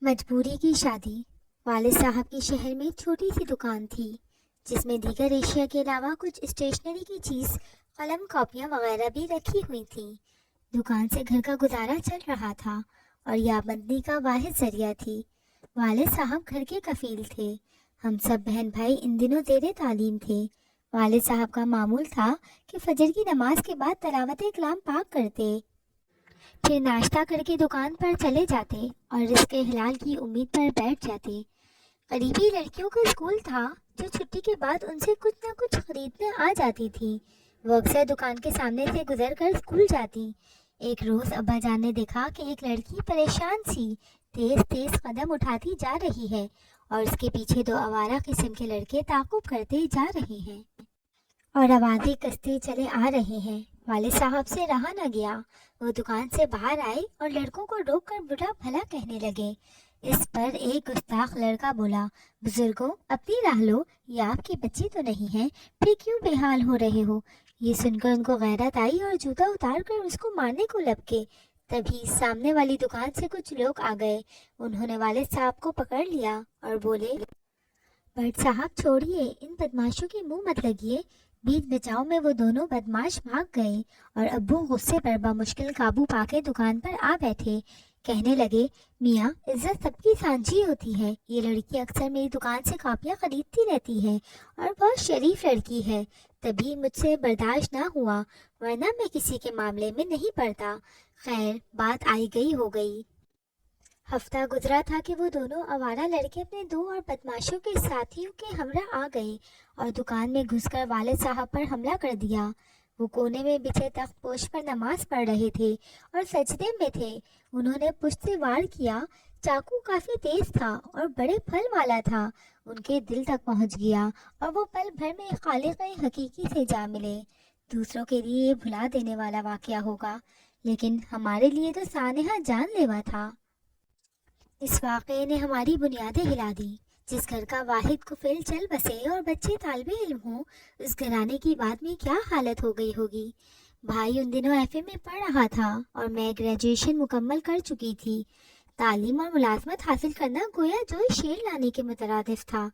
مجبوری کی شادی۔ والد صاحب کے شہر میں چھوٹی سی دکان تھی جس میں دیگر اشیاء کے علاوہ کچھ اسٹیشنری کی چیز، قلم، کاپیاں وغیرہ بھی رکھی ہوئی تھیں۔ دکان سے گھر کا گزارا چل رہا تھا اور یہ آمدنی کا واحد ذریعہ تھی۔ والد صاحب گھر کے کفیل تھے۔ ہم سب بہن بھائی ان دنوں زیر تعلیم تھے۔ والد صاحب کا معمول تھا کہ فجر کی نماز کے بعد تلاوت کلام پاک کرتے، پھر ناشتہ کر کے دکان پر چلے جاتے اور رزق حلال کی امید پر بیٹھ جاتے۔ قریبی لڑکیوں کا اسکول تھا جو چھٹی کے بعد ان سے کچھ نہ کچھ خریدنے آ جاتی تھی۔ وہ اکثر دکان کے سامنے سے گزر کر اسکول جاتی۔ ایک روز ابا جان نے دیکھا کہ ایک لڑکی پریشان سی تیز تیز قدم اٹھاتی جا رہی ہے اور اس کے پیچھے دو آوارہ قسم کے لڑکے تعاقب کرتے جا رہے ہیں اور آوازیں کستے چلے آ رہے ہیں۔ والد صاحب سے رہا نہ گیا، وہ دکان سے باہر آئے اور لڑکوں کو روک کر برا بھلا کہنے لگے۔ اس پر ایک گستاخ لڑکا بولا، بزرگوں اپنی راہ لو، یہ آپ کی بچی تو نہیں ہے، پھر کیوں بے حال ہو رہے ہو؟ یہ سن کر ان کو غیرت آئی اور جوتا اتار کر اس کو مارنے کو لپکے۔ تبھی سامنے والی دکان سے کچھ لوگ آ گئے۔ انہوں نے والد صاحب کو پکڑ لیا اور بولے، بٹ صاحب چھوڑیے، ان بدماشوں کے منہ مت لگیے۔ بیچ بچاؤ میں وہ دونوں بدماش بھاگ گئے اور ابو غصے پر بمشکل قابو پا کے دکان پر آ بیٹھے۔ کہنے لگے، میاں عزت سب کی سانجھی ہوتی ہے، یہ لڑکی اکثر میری دکان سے کاپیاں خریدتی رہتی ہے اور بہت شریف لڑکی ہے، تبھی مجھ سے برداشت نہ ہوا، ورنہ میں کسی کے معاملے میں نہیں پڑتا۔ خیر، بات آئی گئی ہو گئی۔ ہفتہ گزرا تھا کہ وہ دونوں آوارہ لڑکے اپنے دو اور بدماشوں کے ساتھیوں کے ہمراہ آ گئے اور دکان میں گھس کر والد صاحب پر حملہ کر دیا۔ وہ کونے میں بچھے تخت پوش پر نماز پڑھ رہے تھے اور سجدے میں تھے۔ انہوں نے پشت سے وار کیا۔ چاقو کافی تیز تھا اور بڑے پھل والا تھا، ان کے دل تک پہنچ گیا اور وہ پل بھر میں خالق حقیقی سے جا ملے۔ دوسروں کے لیے یہ بھلا دینے والا واقعہ ہوگا، لیکن ہمارے لیے تو سانحہ جان لیوا تھا۔ اس واقعے نے ہماری بنیادیں ہلا دی۔ جس گھر کا واحد کفیل چل بسے اور بچے طالب علم ہوں، اس گھرانے کی بعد میں کیا حالت ہو گئی ہوگی۔ بھائی ان دنوں ایف اے میں پڑھ رہا تھا اور میں گریجویشن مکمل کر چکی تھی۔ تعلیم اور ملازمت حاصل کرنا گویا جوئی شیر لانے کے مترادف تھا۔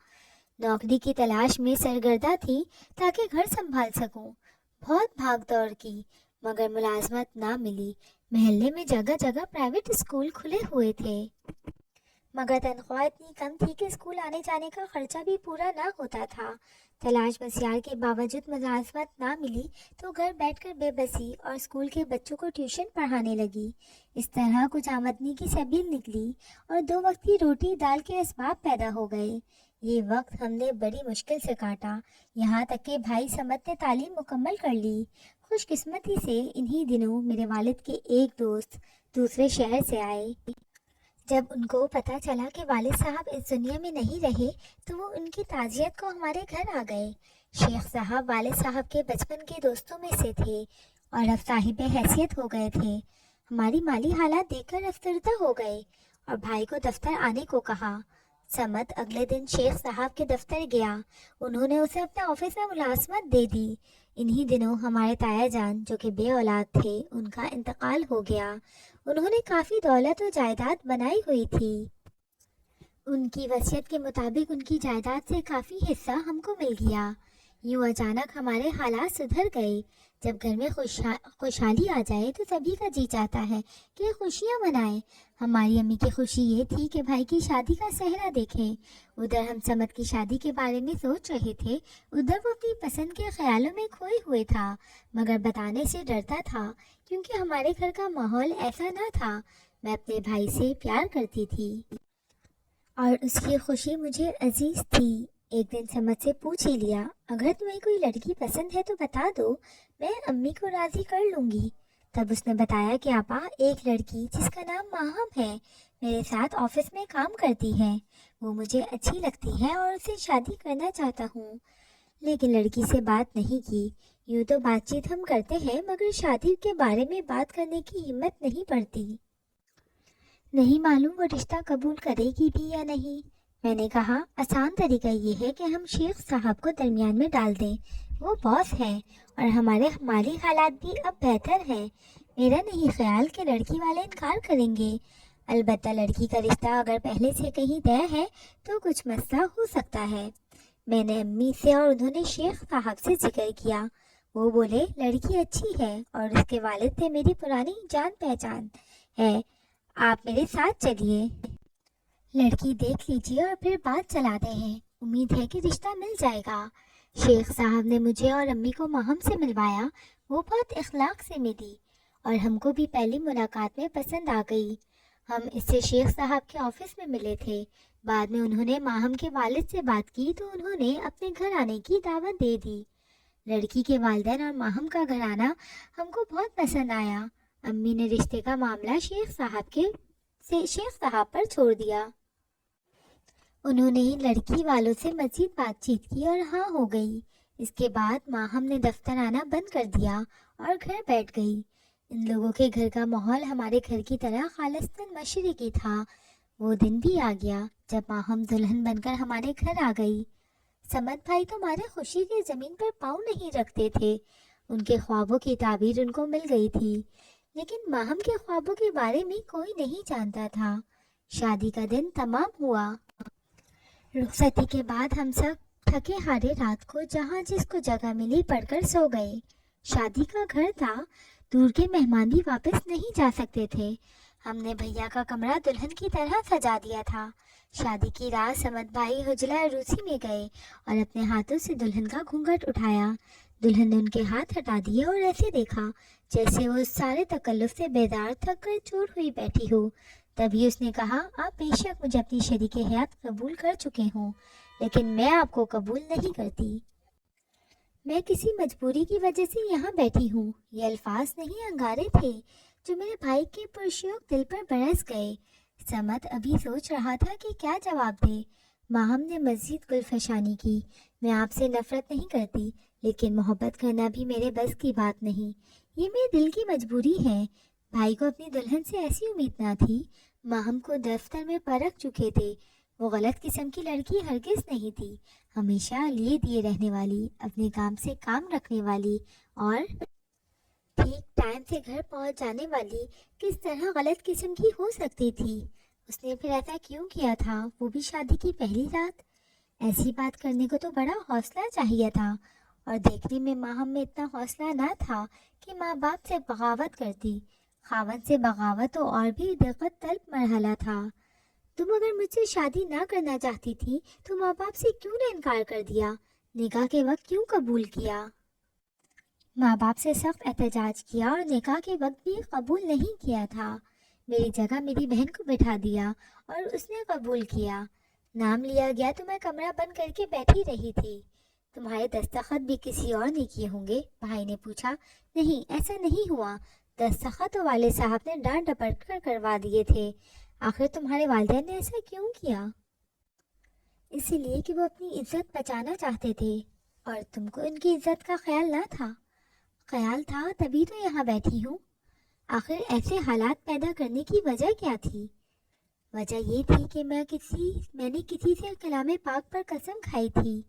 نوکری کی تلاش میں سرگردہ تھی تاکہ گھر سنبھال سکوں۔ بہت بھاگ دوڑ کی مگر ملازمت نہ ملی۔ محلے میں جگہ جگہ پرائیویٹ اسکول کھلے ہوئے تھے، مگر تنخواہ اتنی کم تھی کہ اسکول آنے جانے کا خرچہ بھی پورا نہ ہوتا تھا۔ تلاش بسیار کے باوجود ملازمت نہ ملی تو گھر بیٹھ کر بے بسی اور اسکول کے بچوں کو ٹیوشن پڑھانے لگی۔ اس طرح کچھ آمدنی کی سبیل نکلی اور دو وقت کی روٹی دال کے اسباب پیدا ہو گئے۔ یہ وقت ہم نے بڑی مشکل سے کاٹا، یہاں تک کہ بھائی سمد نے تعلیم مکمل کر لی۔ خوش قسمتی سے انہی دنوں میرے والد کے ایک دوست دوسرے شہر سے آئے۔ جب ان کو پتہ چلا کہ والد صاحب اس دنیا میں نہیں رہے تو وہ ان کی تعزیت کو ہمارے گھر آ گئے۔ شیخ صاحب والد صاحب کے بچپن کے دوستوں میں سے تھے اور اب صاحب حیثیت ہو گئے تھے۔ ہماری مالی حالات دیکھ کر افسردہ ہو گئے اور بھائی کو دفتر آنے کو کہا۔ سمت اگلے دن شیخ صاحب کے دفتر گیا۔ انہوں نے اسے اپنے آفس میں ملازمت دے دی۔ انہی دنوں ہمارے تایا جان جو کہ بے اولاد تھے، ان کا انتقال ہو گیا۔ انہوں نے کافی دولت و جائیداد بنائی ہوئی تھی۔ ان کی وصیت کے مطابق ان کی جائیداد سے کافی حصہ ہم کو مل گیا۔ یوں اچانک ہمارے حالات سدھر گئے۔ جب گھر میں خوشحالی آ جائے تو سبھی کا جی چاہتا ہے کہ خوشیاں منائیں۔ ہماری امی کی خوشی یہ تھی کہ بھائی کی شادی کا سہرا دیکھیں۔ ادھر ہم سمت کی شادی کے بارے میں سوچ رہے تھے، ادھر وہ اپنی پسند کے خیالوں میں کھوئے ہوئے تھا، مگر بتانے سے ڈرتا تھا کیونکہ ہمارے گھر کا ماحول ایسا نہ تھا۔ میں اپنے بھائی سے پیار کرتی تھی اور اس کی خوشی مجھے عزیز تھی۔ ایک دن سمت سے پوچھ ہی لیا، اگر تمہیں کوئی لڑکی پسند ہے تو بتا دو، میں امی کو راضی کر لوں گی۔ تب اس نے بتایا کہ آپا، ایک لڑکی جس کا نام ماہم ہے میرے ساتھ آفس میں کام کرتی ہے، وہ مجھے اچھی لگتی ہے اور اسے شادی کرنا چاہتا ہوں، لیکن لڑکی سے بات نہیں کی۔ یوں تو بات چیت ہم کرتے ہیں مگر شادی کے بارے میں بات کرنے کی ہمت نہیں پڑتی۔ نہیں معلوم وہ رشتہ قبول کرے گی بھی یا نہیں۔ میں نے کہا، آسان طریقہ یہ ہے کہ ہم شیخ صاحب کو درمیان میں ڈال دیں، وہ باس ہیں اور ہمارے مالی حالات بھی اب بہتر ہیں۔ میرا نہیں خیال کہ لڑکی والے انکار کریں گے۔ البتہ لڑکی کا رشتہ اگر پہلے سے کہیں طے ہے تو کچھ مسئلہ ہو سکتا ہے۔ میں نے امی سے اور انہوں نے شیخ صاحب سے ذکر کیا۔ وہ بولے لڑکی اچھی ہے اور اس کے والد سے میری پرانی جان پہچان ہے، آپ میرے ساتھ چلیے، لڑکی دیکھ لیجیے اور پھر بات چلاتے ہیں، امید ہے کہ رشتہ مل جائے گا۔ شیخ صاحب نے مجھے اور امی کو ماہم سے ملوایا، وہ بہت اخلاق سے ملی اور ہم کو بھی پہلی ملاقات میں پسند آ گئی۔ ہم اس سے شیخ صاحب کے آفس میں ملے تھے، بعد میں انہوں نے ماہم کے والد سے بات کی تو انہوں نے اپنے گھر آنے کی دعوت دے دی۔ لڑکی کے والدین اور ماہم کا گھر آنا ہم کو بہت پسند آیا۔ امی نے رشتے کا معاملہ شیخ صاحب پر چھوڑ دیا۔ انہوں نے لڑکی والوں سے مزید بات چیت کی اور ہاں ہو گئی۔ اس کے بعد ماہم نے دفتر آنا بند کر دیا اور گھر بیٹھ گئی۔ ان لوگوں کے گھر کا ماحول ہمارے گھر کی طرح خالصتاً مشرقی تھا۔ وہ دن بھی آ گیا جب ماہم دلہن بن کر ہمارے گھر آ گئی۔ سمد بھائی تو ہمارے خوشی کی زمین پر پاؤں نہیں رکھتے تھے، ان کے خوابوں کی تعبیر ان کو مل گئی تھی، لیکن ماہم کے خوابوں کے بارے میں کوئی نہیں جانتا تھا۔ شادی کا دن تمام ہوا۔ رخصتی کے بعد ہم سب تھکے ہارے رات کو جہاں جس کو جگہ ملی پڑھ کر سو گئے۔ شادی کا گھر تھا، دور کے مہمان بھی واپس نہیں جا سکتے تھے۔ ہم نے بھیا کا کمرہ دلہن کی طرح سجا دیا تھا۔ شادی کی رات سمد بھائی حجلہ عروسی میں گئے اور اپنے ہاتھوں سے دلہن کا گھونگھٹ اٹھایا۔ دلہن نے ان کے ہاتھ ہٹا دیے اور ایسے دیکھا جیسے وہ سارے تکلف سے بیدار تھک کر چور ہوئی بیٹھی ہو۔ تبھی اس نے کہا، آپ بے شک مجھے اپنی شریک حیات قبول کر چکے ہوں، لیکن میں آپ کو قبول نہیں کرتی۔ میں کسی مجبوری کی وجہ سے یہاں بیٹھی ہوں۔ یہ الفاظ نہیں انگارے تھے جو میرے بھائی کے پرشوق دل پر برس گئے۔ سمت ابھی سوچ رہا تھا کہ کیا جواب دے۔ ماہم نے مزید گلفشانی کی، میں آپ سے نفرت نہیں کرتی، لیکن محبت کرنا بھی میرے بس کی بات نہیں، یہ میرے دل کی مجبوری ہے۔ بھائی کو اپنی دلہن سے ایسی امید نہ تھی۔ ماہم کو دفتر میں پرکھ چکے تھے، وہ غلط قسم کی لڑکی ہرگز نہیں تھی، ہمیشہ لیے دیے رہنے والی، اپنے کام سے کام رکھنے والی اور ٹھیک ٹائم سے گھر پہنچ جانے والی کس طرح غلط قسم کی ہو سکتی تھی؟ اس نے پھر ایسا کیوں کیا تھا، وہ بھی شادی کی پہلی رات؟ ایسی بات کرنے کو تو بڑا حوصلہ چاہیے تھا، اور دیکھنے میں ماہم میں اتنا حوصلہ نہ تھا کہ ماں باپ سے بغاوت کرتی۔ خاوند سے بغاوت تو اور بھی دقت طلب مرحلہ تھا۔ تم اگر مجھ سے شادی نہ کرنا چاہتی تھی تو ماں باپ سے کیوں نہ انکار کر دیا، نکاح کے وقت کیوں قبول کیا؟ ماں باپ سے سخت احتجاج کیا اور نکاح کے وقت بھی قبول نہیں کیا تھا۔ میری جگہ میری بہن کو بٹھا دیا اور اس نے قبول کیا۔ نام لیا گیا تو میں کمرہ بند کر کے بیٹھی رہی تھی۔ تمہارے دستخط بھی کسی اور نے کیے ہوں گے؟ بھائی نے پوچھا۔ نہیں، ایسا نہیں ہوا، دستخط تو والد صاحب نے ڈانٹ ڈپٹ کر کروا دیے تھے۔ آخر تمہارے والدین نے ایسا کیوں کیا؟ اسی لیے کہ وہ اپنی عزت بچانا چاہتے تھے، اور تم کو ان کی عزت کا خیال نہ تھا؟ خیال تھا تبھی تو یہاں بیٹھی ہوں۔ آخر ایسے حالات پیدا کرنے کی وجہ کیا تھی؟ وجہ یہ تھی کہ میں نے کسی سے کلام پاک پر قسم کھائی تھی۔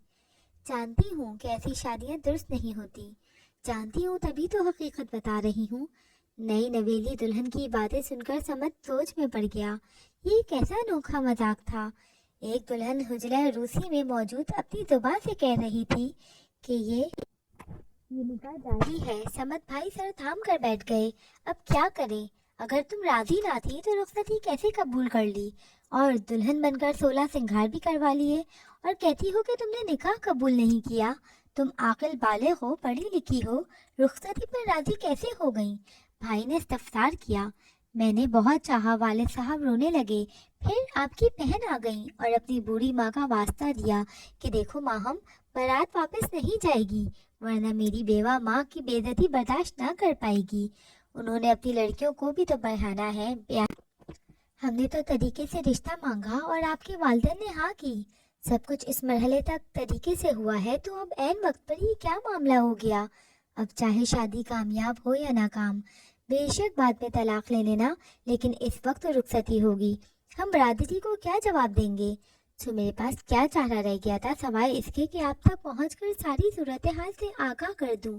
جانتی ہوں کہ ایسی شادیاں درست نہیں ہوتی، جانتی ہوں، تبھی تو حقیقت بتا رہی ہوں۔ نئی نویلی دلہن کی باتیں سن کر سمت سوچ میں پڑ گیا۔ یہ کیسا انوکھا مذاق تھا؟ ایک دلہن حجرہ عروسی میں موجود اپنی زبان سے کہہ رہی تھی کہ یہ نکاح جاری ہے۔ سمت بھائی سر تھام کر بیٹھ گئے۔ اب کیا کریں؟ اگر تم راضی نہ تھی تو رخصتی کیسے قبول کر لی، اور دلہن بن کر 16 سنگھار بھی کروا لیے، اور کہتی ہو کہ تم نے نکاح قبول نہیں کیا؟ تم عاقل بالغ ہو، پڑھی لکھی ہو، رخصتی پر راضی کیسے ہو گئیں؟ بھائی نے استفسار کیا۔ میں نے بہت چاہا، والد صاحب رونے لگے۔ پھر آپ کی بہن آ گئی اور اپنی بوڑھی ماں کا واسطہ دیا کہ دیکھو ماہم، بارات واپس نہیں جائے گی، ورنہ میری بیوہ ماں کی بے عزتی برداشت نہ کر پائے گی۔ انہوں نے اپنی لڑکیوں کو بھی تو پڑھانا ہے۔ ہم نے تو طریقے سے رشتہ مانگا اور آپ کے والدین نے ہاں کی۔ سب کچھ اس مرحلے تک طریقے سے ہوا ہے، تو اب عین وقت پر یہ کیا معاملہ ہو گیا؟ اب چاہے شادی کامیاب ہو یا ناکام، بے شک بعد میں طلاق لے لینا، لیکن اس وقت رخصتی ہوگی۔ ہم برادری کو کیا جواب دیں گے؟ تو میرے پاس کیا چارہ رہ گیا تھا سوائے اس کے کہ آپ تک پہنچ کر ساری صورتحال سے آگاہ کر دوں۔